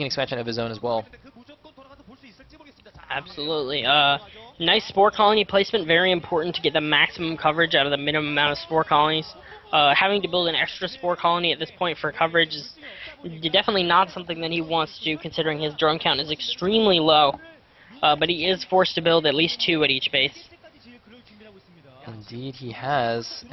an expansion of his own as well. Absolutely. Nice spore colony placement, very important to get the maximum coverage out of the minimum amount of spore colonies. Having to build an extra spore colony at this point for coverage is definitely not something that he wants to do, considering his drone count is extremely low. But he is forced to build at least 2 at each base. Indeed he has,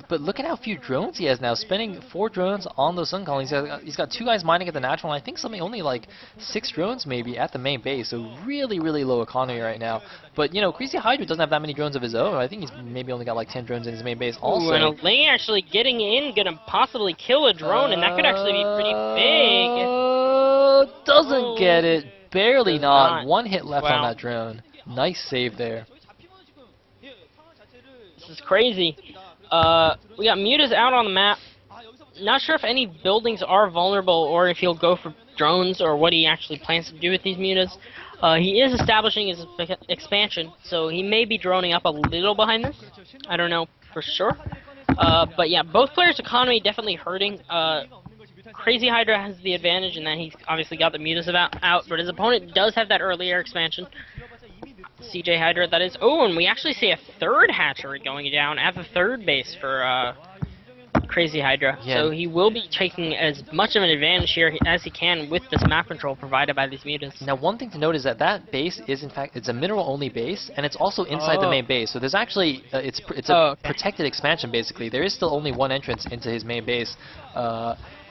but look at how few drones he has now, spending 4 drones on those sun colonies. He's got 2 guys mining at the natural, and I think something only like 6 drones maybe at the main base, so really, really low economy right now. But, you know, Crazy Hydra doesn't have that many drones of his own. I think he's maybe only got like 10 drones in his main base also. Ooh, and a Ling actually getting in, gonna possibly kill a drone, and that could actually be pretty big. Doesn't get it, barely not. 1 hit left Wow. on that drone. Nice save there. This is crazy. We got Mutas out on the map. Not sure if any buildings are vulnerable or if he'll go for drones or what he actually plans to do with these Mutas. He is establishing his expansion, so he may be droning up a little behind this. I don't know for sure. But yeah, both players' economy definitely hurting. Crazy Hydra has the advantage in that he's obviously got the Mutas out, but his opponent does have that earlier expansion. CJ Hydra, that is. Oh, and we actually see a 3rd hatchery going down at the 3rd base for Crazy Hydra. Yeah. So he will be taking as much of an advantage here as he can with this map control provided by these Mutas. Now, one thing to note is that that base is, in fact, it's a mineral-only base, and it's also inside the main base. So there's actually, it's a protected expansion, basically. There is still only 1 entrance into his main base.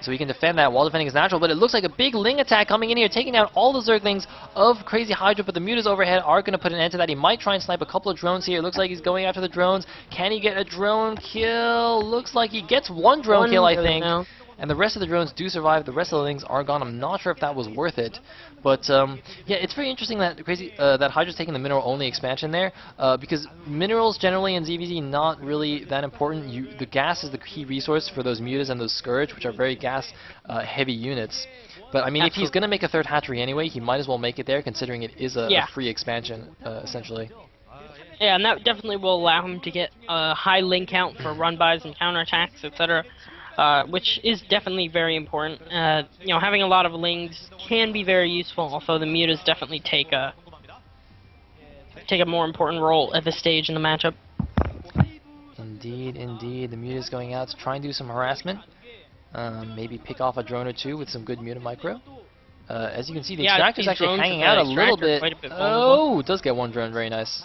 So he can defend that while defending his natural, but it looks like a big Ling attack coming in here, taking down all the Zerglings of Crazy Hydra, but the Mutas overhead are going to put an end to that. He might try and snipe a couple of drones here. It looks like he's going after the drones. Can he get a drone kill? Looks like he gets 1 drone kill, I think. Now. And the rest of the drones do survive. The rest of the Lings are gone. I'm not sure if that was worth it. But, yeah, it's very interesting that that Hydra's taking the mineral-only expansion there, because minerals generally in ZVZ not really that important. The gas is the key resource for those Mutas and those Scourge, which are very gas-heavy units. But, I mean, if he's going to make a 3rd hatchery anyway, he might as well make it there, considering it is a free expansion, essentially. Yeah, and that definitely will allow him to get a high Ling count for run-bys and counterattacks, etc. Which is definitely very important. You know, having a lot of Lings can be very useful, although the Mutas definitely take a more important role at this stage in the matchup. Indeed, indeed. The Mutas going out to try and do some harassment. Maybe pick off a drone or 2 with some good Muta micro. As you can see, the Extractor's actually hanging out a little bit. Oh, it does get 1 drone, very nice.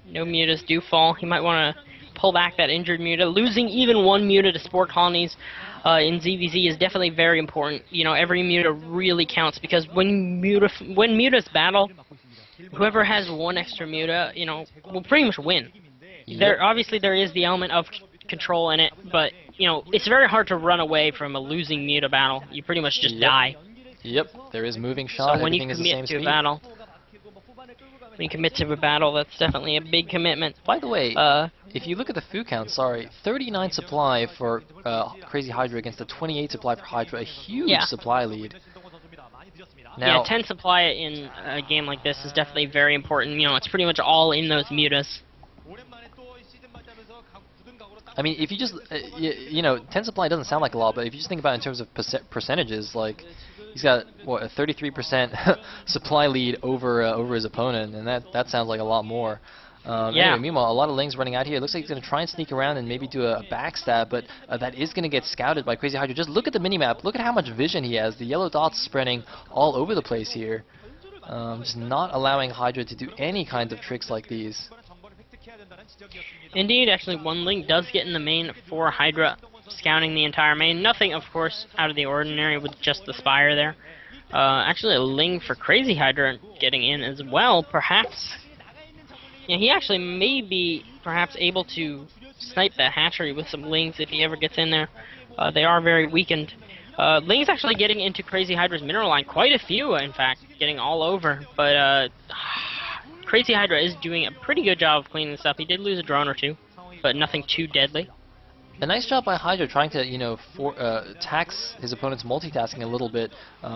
No Mutas do fall. He might want to pull back that injured Muta. Losing even 1 Muta to spore colonies in ZVZ is definitely very important. You know, every Muta really counts, because when Mutas battle, whoever has 1 extra Muta, you know, will pretty much win. Yep. Obviously there is the element of control in it, but you know, it's very hard to run away from a losing Muta battle. You pretty much just die. Yep, there is moving shot. So when you Everything is the same commit to a speed. battle, when you commit to a battle, that's definitely a big commitment. By the way, if you look at the food count, 39 supply for Crazy Hydra against the 28 supply for Hydra, a huge supply lead. Now, yeah, 10 supply in a game like this is definitely very important. You know, it's pretty much all in those Mutas. I mean, if you just, you know, 10 supply doesn't sound like a lot, but if you just think about it in terms of percentages, like, he's got, what, a 33% supply lead over his opponent, and that sounds like a lot more. Anyway, meanwhile, a lot of Lings running out here. It looks like he's going to try and sneak around and maybe do a backstab, but that is going to get scouted by Crazy Hydra. Just look at the minimap. Look at how much vision he has. The yellow dots spreading all over the place here. Just not allowing Hydra to do any kind of tricks like these. Indeed, actually, 1 Ling does get in the main for Hydra, scouting the entire main. Nothing, of course, out of the ordinary with just the Spire there. Actually, a Ling for Crazy Hydra getting in as well, perhaps. Yeah, he actually may be perhaps able to snipe that hatchery with some Lings if he ever gets in there. They are very weakened. Ling's actually getting into Crazy Hydra's mineral line, quite a few, in fact, getting all over. But Crazy Hydra is doing a pretty good job of cleaning this up. He did lose a drone or 2, but nothing too deadly. A nice job by Hydra trying to, you know, tax his opponent's multitasking a little bit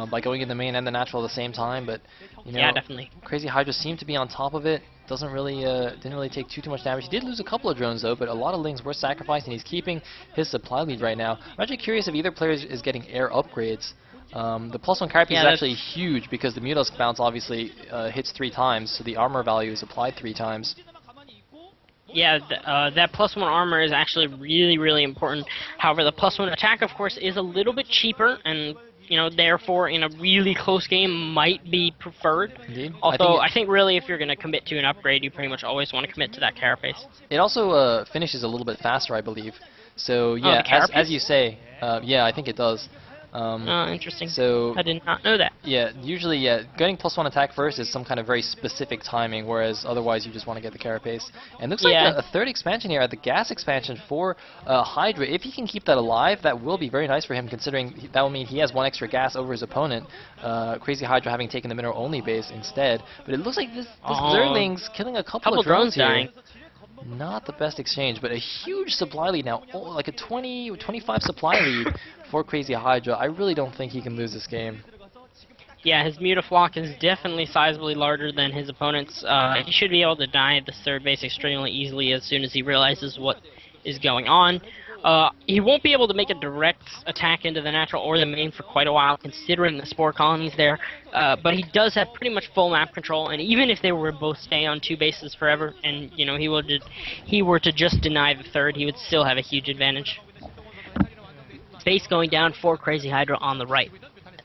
by going in the main and the natural at the same time. But you know, yeah, definitely. Crazy Hydra seemed to be on top of it. Didn't really take too much damage. He did lose a couple of drones though, but a lot of Lings were sacrificed, and he's keeping his supply lead right now. I'm actually curious if either player is getting air upgrades. The +1 carapace Yeah, is actually huge because the Mutalisk bounce obviously hits 3 times, so the armor value is applied 3 times. Yeah, that +1 armor is actually really, really important. However, the +1 attack, of course, is a little bit cheaper, and therefore, in a really close game, might be preferred. Indeed. Also, I think really, if you're going to commit to an upgrade, you pretty much always want to commit to that carapace. It also finishes a little bit faster, I believe. So Oh, yeah, the as carapace? you say, yeah, I think it does. Interesting. So I did not know that. yeah, usually yeah, getting +1 attack first is some kind of very specific timing, whereas otherwise you just want to get the carapace. And looks like Yeah. a third expansion here, the gas expansion for Hydra. If he can keep that alive, that will be very nice for him, considering that will mean he has 1 extra gas over his opponent. Crazy Hydra having taken the mineral only base instead. But it looks like this Zerling's killing a couple of drones here. dying. Not the best exchange, but a huge supply lead now, like a 25 supply lead for Crazy Hydra. I really don't think he can lose this game. Yeah, his Mutaflock is definitely sizably larger than his opponent's. He should be able to dive the third base extremely easily as soon as he realizes what is going on. He won't be able to make a direct attack into the natural or the main for quite a while, considering the spore colonies there. But he does have pretty much full map control, and even if they were both stay on 2 bases forever, and he were to just deny the third, he would still have a huge advantage. Base going down for Crazy Hydra on the right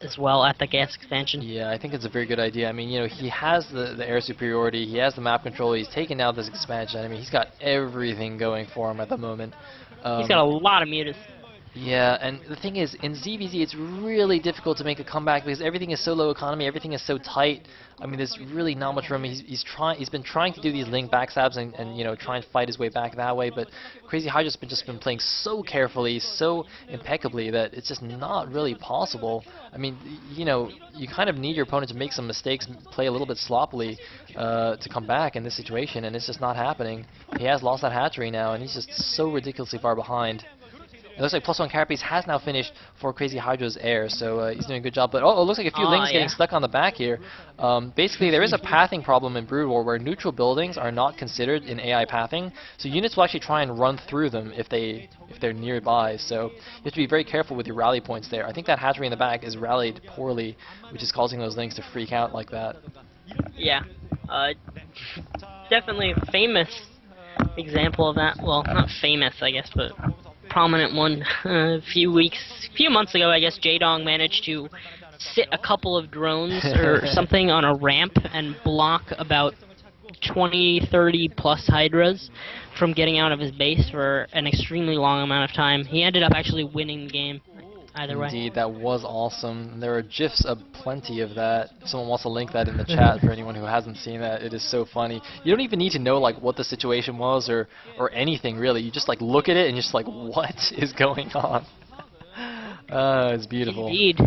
as well at the gas expansion. Yeah, I think it's a very good idea. I mean, he has the air superiority, he has the map control, he's taken out this expansion. I mean, he's got everything going for him at the moment. He's got a lot of mutas. Yeah, and the thing is, in ZVZ, it's really difficult to make a comeback because everything is so low economy, everything is so tight. I mean, there's really not much room. He's been trying to do these link backstabs and try and fight his way back that way, but Crazy Hydra's just been playing so carefully, so impeccably that it's just not really possible. I mean, you kind of need your opponent to make some mistakes, play a little bit sloppily to come back in this situation, and it's just not happening. He has lost that hatchery now, and he's just so ridiculously far behind. It looks like +1 carapace has now finished for Crazy Hydra's air, so he's doing a good job. But it looks like a few lings getting stuck on the back here. Basically, there is a pathing problem in Brood War where neutral buildings are not considered in AI pathing, so units will actually try and run through them if they're nearby. So you have to be very careful with your rally points there. I think that hatchery in the back is rallied poorly, which is causing those lings to freak out like that. Yeah, definitely a famous example of that. Well, not famous, I guess, but prominent one. A few months ago, I guess, J-Dong managed to sit a couple of drones or something on a ramp and block about 20, 30 plus Hydras from getting out of his base for an extremely long amount of time. He ended up actually winning the game either way. Indeed, that was awesome. There are GIFs of plenty of that. If someone wants to link that in the chat for anyone who hasn't seen that, it is so funny. You don't even need to know like what the situation was or anything really. You just like look at it and you're just like, what is going on? It's beautiful. Indeed.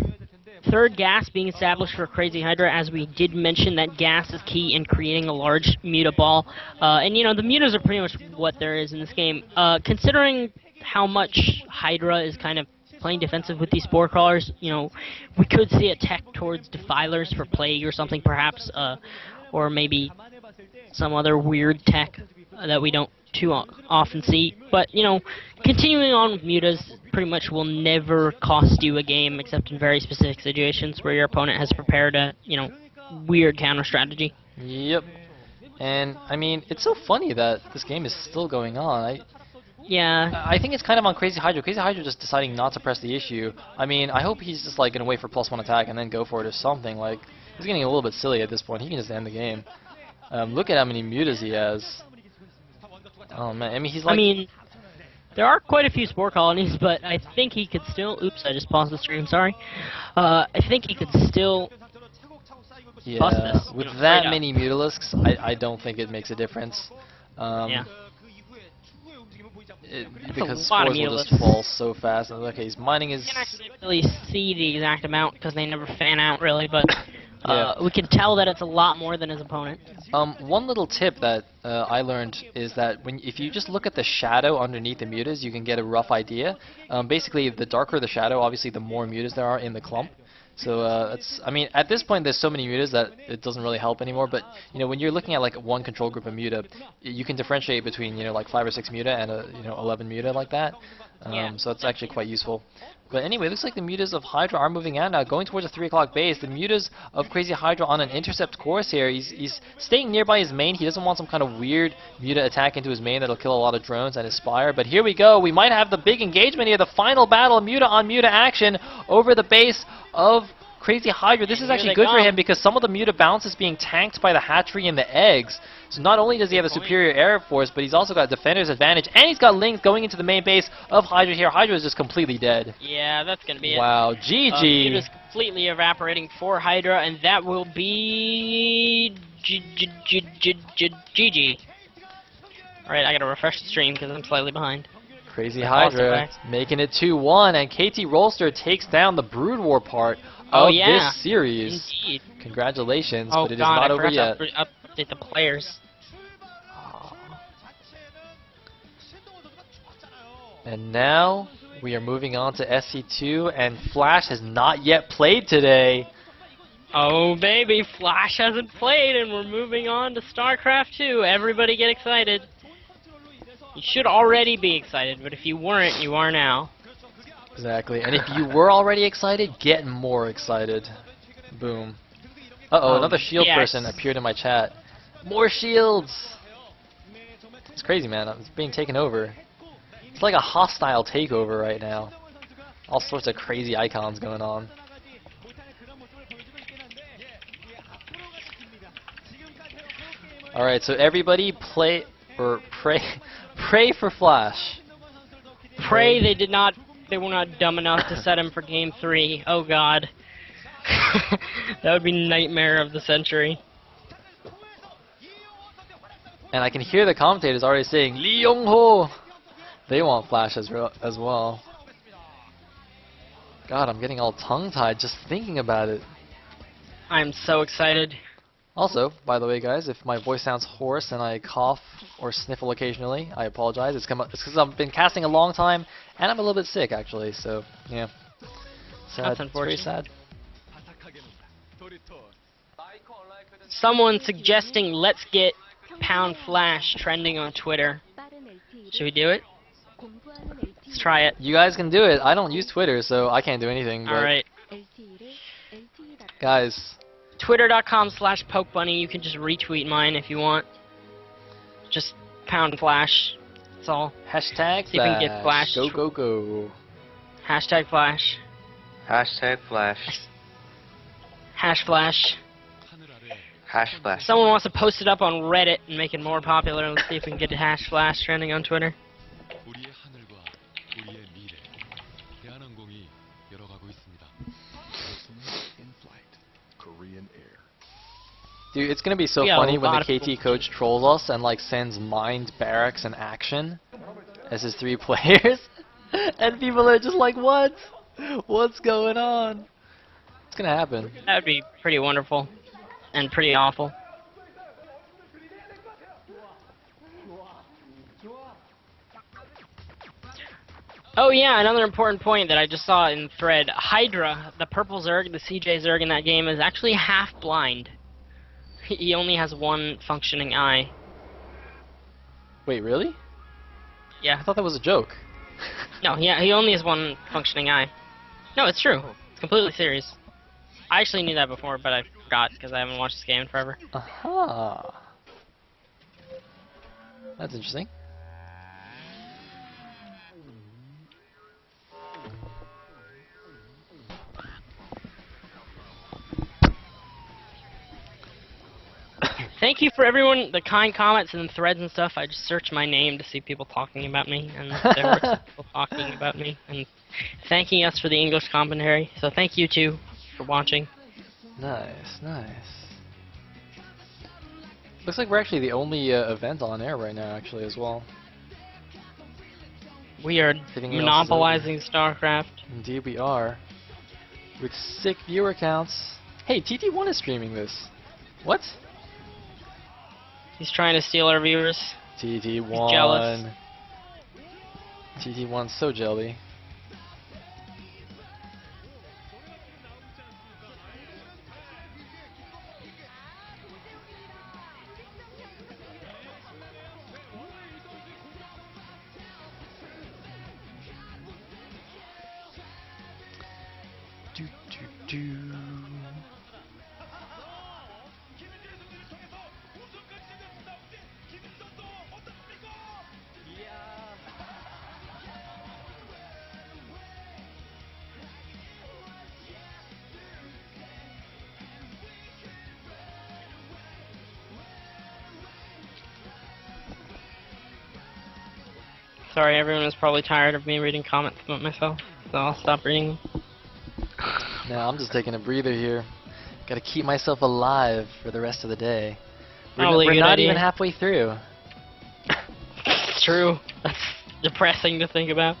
Third gas being established for Crazy Hydra, as we did mention that gas is key in creating a large muta ball. And the mutas are pretty much what there is in this game. Considering how much Hydra is kind of playing defensive with these spore crawlers, we could see a tech towards defilers for plague or something perhaps, or maybe some other weird tech that we don't too often see. But continuing on with mutas pretty much will never cost you a game except in very specific situations where your opponent has prepared a weird counter strategy. Yep. And I mean, it's so funny that this game is still going on. Yeah. I think it's kind of on Crazy Hydra. Crazy Hydra just deciding not to press the issue. I mean, I hope he's just like gonna wait for +1 attack and then go for it or something. Like, he's getting a little bit silly at this point. He can just end the game. Look at how many mutas he has. Oh man, I mean he's like. I mean, there are quite a few spore colonies, but I think he could still. Oops, I just paused the stream. Sorry. I think he could still. Bust this. With that many Mutalisks, I don't think it makes a difference. Yeah. Because spores will just fall so fast. Okay, he's mining his. You can't actually really see the exact amount because they never fan out really, but we can tell that it's a lot more than his opponent. One little tip that I learned is that if you just look at the shadow underneath the mutas, you can get a rough idea. Basically, the darker the shadow, obviously, the more mutas there are in the clump. So I mean, at this point, there's so many mutas that it doesn't really help anymore. But when you're looking at like one control group of muta, you can differentiate between like 5 or 6 muta and 11 muta like that. So it's actually quite useful. But anyway, looks like the mutas of Hydra are moving out now, going towards the 3 o'clock base. The mutas of Crazy Hydra on an intercept course here. He's staying nearby his main. He doesn't want some kind of weird muta attack into his main that'll kill a lot of drones and his Spire. But here we go. We might have the big engagement here. The final battle, muta on muta action over the base of Crazy Hydra. This is actually good for him because some of the muta bounce is being tanked by the hatchery and the eggs. So not only does he have a superior air force, but he's also got defender's advantage, and he's got Link going into the main base of Hydra here. Hydra is just completely dead. Yeah, that's gonna be it. Wow, GG. Muta's completely evaporating for Hydra, and that will be GG. Alright, I gotta refresh the stream because I'm slightly behind. Crazy Hydra making it 2-1, and KT Rolster takes down the Brood War part of this series. Indeed. Congratulations, Oh but it is God, not I over forgot yet. to update the players. And now we are moving on to SC2, and Flash has not yet played today. Oh baby, Flash hasn't played, and we're moving on to StarCraft 2. Everybody get excited. You should already be excited, but if you weren't, you are now. Exactly, and if you were already excited, get more excited. Boom. Uh-oh, another shield person appeared in my chat. More shields! It's crazy, man. It's being taken over. It's like a hostile takeover right now. All sorts of crazy icons going on. Alright, so everybody pray for Flash. Pray they were not dumb enough to set him for game 3. Oh God. That would be nightmare of the century. And I can hear the commentators already saying, Lee Young-ho! They want Flash as well. God, I'm getting all tongue-tied just thinking about it. I'm so excited. Also, by the way, guys, if my voice sounds hoarse and I cough or sniffle occasionally, I apologize. It's because I've been casting a long time, and I'm a little bit sick, actually. So, yeah. Sad. That's unfortunate. It's very sad. Someone suggesting let's get #Flash trending on Twitter. Should we do it? Let's try it. You guys can do it. I don't use Twitter, so I can't do anything. Alright. Guys. Twitter.com/PokeBunny. You can just retweet mine if you want. Just #Flash. That's all. Hashtag See if we can get Flash. Go, go, go. Hashtag Flash. Hashtag Flash. #Flash. Hash Flash. Someone wants to post it up on Reddit and make it more popular. Let's see if we can get #Flash trending on Twitter. Dude, it's gonna be so funny when the KT coach trolls us and like sends Mind, Barracks, and Action as his 3 players, and people are just like, what? What's going on? It's gonna happen. That would be pretty wonderful and pretty awful. Oh yeah, another important point that I just saw in the thread. Hydra, the purple Zerg, the CJ Zerg in that game, is actually half blind. He only has 1 functioning eye. Wait, really? Yeah. I thought that was a joke. No, he only has 1 functioning eye. No, it's true. It's completely serious. I actually knew that before, but I forgot because I haven't watched this game in forever. Aha. That's interesting. Thank you for everyone, the kind comments and threads and stuff. I just searched my name to see people talking about me, and there were some people talking about me and thanking us for the English commentary. So thank you too for watching. Nice, nice. Looks like we're actually the only event on air right now, actually, as well. We are monopolizing StarCraft. Indeed we are. With sick viewer counts. Hey, TT1 is streaming this. What? He's trying to steal our viewers. TT1. He's jealous. TT1's so jelly. Sorry, everyone is probably tired of me reading comments about myself, so I'll stop reading them. Now I'm just taking a breather here. Gotta keep myself alive for the rest of the day. Probably a We're good not idea. even halfway through. It's true. That's depressing to think about.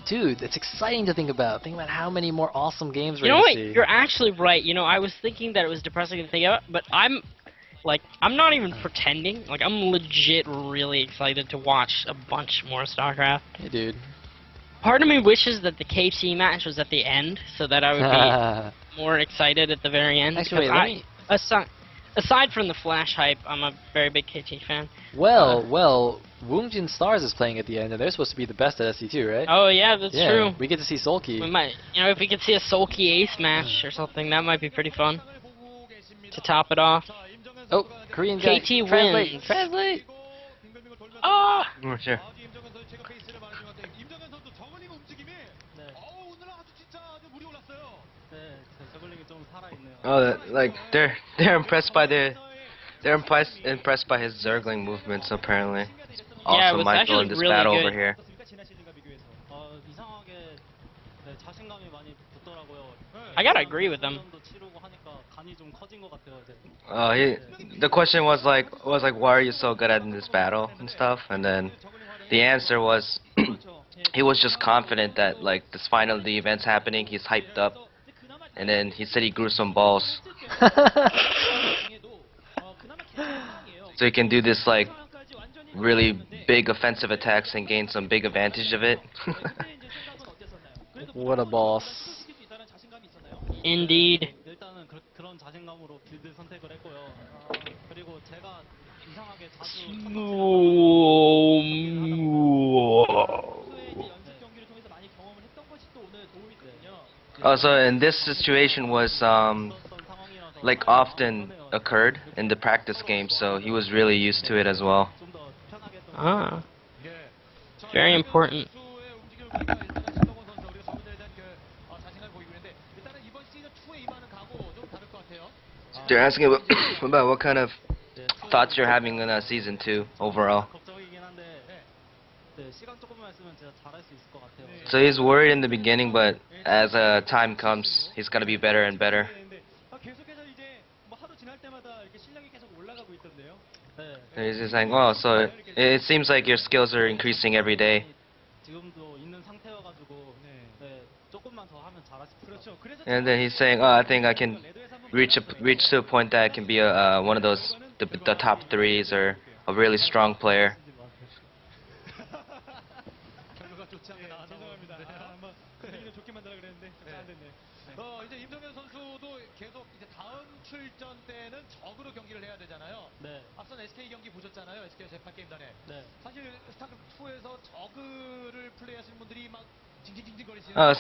Dude, it's exciting to think about. Think about how many more awesome games we're You know gonna what? see. You're actually right. You know, I was thinking that it was depressing to think about, but I'm not even pretending. Like, I'm legit really excited to watch a bunch more StarCraft. Hey, dude. Part of me wishes that the KT match was at the end, so that I would be more excited at the very end. Actually, because wait, let me... aside from the Flash hype, I'm a very big KT fan. Well, Woongjin Stars is playing at the end, and they're supposed to be the best at SC2, right? Oh yeah, that's yeah, true. We get to see Sulky. We might, if we could see a Sulky Ace match or something, that might be pretty fun. To top it off. Oh, Korean guy. KT Translate. wins. Translate. Ah! Oh, sure. Oh, like they're impressed by impressed by his zergling movements apparently. Yeah, it Also was Michael actually in this really battle good. over here. I gotta agree with them. The question was like why are you so good at this battle and stuff, and then the answer was he was just confident that like this final the event's happening, he's hyped up, and then he said he grew some balls so he can do this like really big offensive attacks and gain some big advantage of it. What a boss. Indeed. Also, and this situation was like often occurred in the practice game, so he was really used to it as well. Ah. Very important. They're asking about, about what kind of thoughts you're having in season 2 overall. So he's worried in the beginning, but as time comes, he's gonna be better and better. And he's just saying, "Oh, so it seems like your skills are increasing every day." And then he's saying, "Oh, I think I can reach to a point that I can be one of those the top 3s or a really strong player."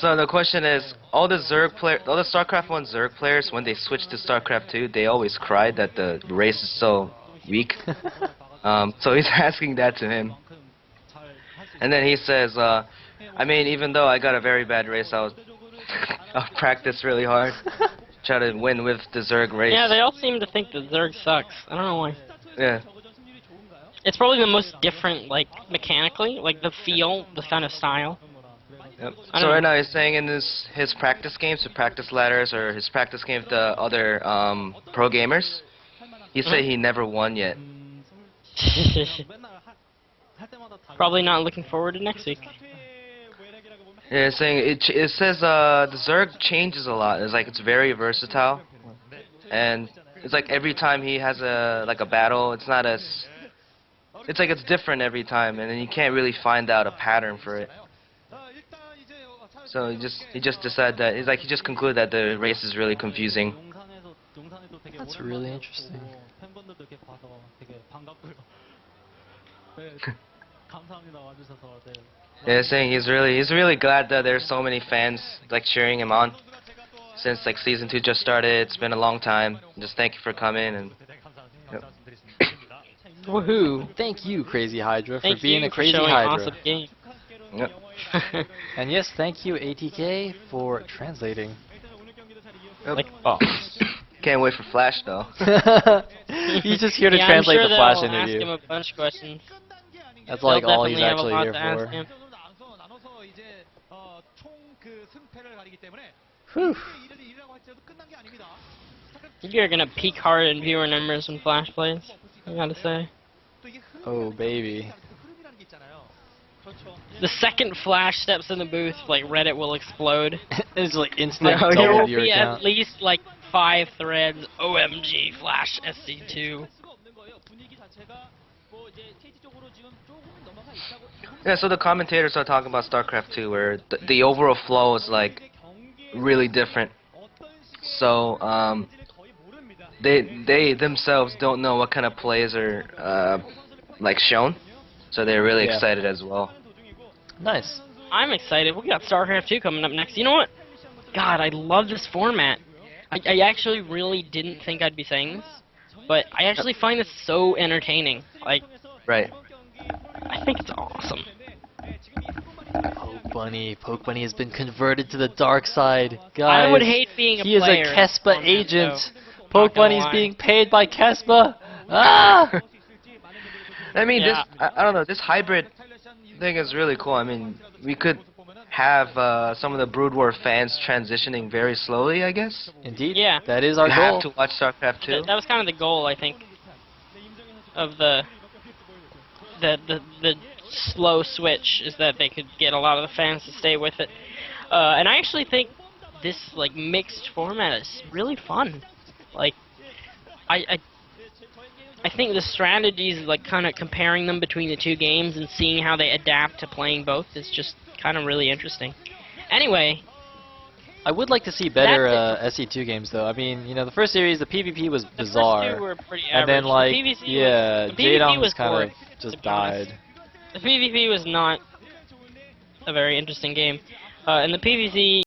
So the question is, all the StarCraft 1 Zerg players, when they switch to StarCraft 2, they always cry that the race is so weak. So he's asking that to him. And then he says, I mean, even though I got a very bad race, I'll practice really hard, try to win with the Zerg race. Yeah, they all seem to think that Zerg sucks. I don't know why. Yeah. It's probably the most different, like, mechanically, like the feel, the kind of style. Yep. So right now he's saying in his practice games, the practice ladders, or his practice game with the other pro gamers, he said he never won yet. Probably not looking forward to next week. Yeah, it's saying it says the Zerg changes a lot. It's like it's very versatile, and it's like every time he has a battle, it's not as it's like it's different every time, and then you can't really find out a pattern for it. So he just decided that he just concluded that the race is really confusing. That's really interesting. Yeah, saying he's really glad that there's so many fans like cheering him on. since like season 2 just started. It's been a long time. Just thank you for coming and. Yep. Woohoo! Thank you, Crazy Hydra, Thank for being you a Crazy for showing Hydra. awesome game. Yep. And yes, thank you, ATK, for translating. Yep. Like boss. Can't wait for Flash though. He's just here to Yeah, translate I'm sure the Flash they'll ask interview. him a bunch of questions. That's They'll like all he's definitely have a actually lot here to ask for. him. Whew. You're gonna peak hard in viewer numbers when Flash plays. I gotta say. Oh baby. The second Flash steps in the booth, like Reddit will explode. It's like instant Oh, yeah. There double will viewer be count. at least like 5 threads. OMG, Flash SC2. Yeah, so the commentators are talking about StarCraft 2, where the overall flow is like really different. So they themselves don't know what kind of plays are like shown, so they're really Yeah. excited as well. Nice. I'm excited. We got StarCraft 2 coming up next. You know what? God, I love this format. I actually really didn't think I'd be saying this, but I actually find this so entertaining. Like, Right. I think it's awesome. Poke Bunny has been converted to the dark side. Guys, I would hate being a he is player. a in Kespa this format, agent. though. Poke Not gonna Bunny's lie. being paid by Kespa. Ah! I mean, Yeah. I don't know, this hybrid thing is really cool. I mean, we could have some of the Brood War fans transitioning very slowly, I guess. Indeed. Yeah. That is our You goal. have to watch StarCraft 2. That was kind of the goal, I think, of the slow switch, is that they could get a lot of the fans to stay with it. And I actually think this like mixed format is really fun. Like, I think the strategies, like kind of comparing them between the two games and seeing how they adapt to playing both, is just kind of really interesting. Anyway, I would like to see better That's SE2 games, though. I mean, you know, the first series, the PvP was the bizarre. first two were pretty And average. then, like, the PvC yeah, was, the PvP Jaedong's was kind boring, of just to be honest. died. The PvP was not a very interesting game. And the PvZ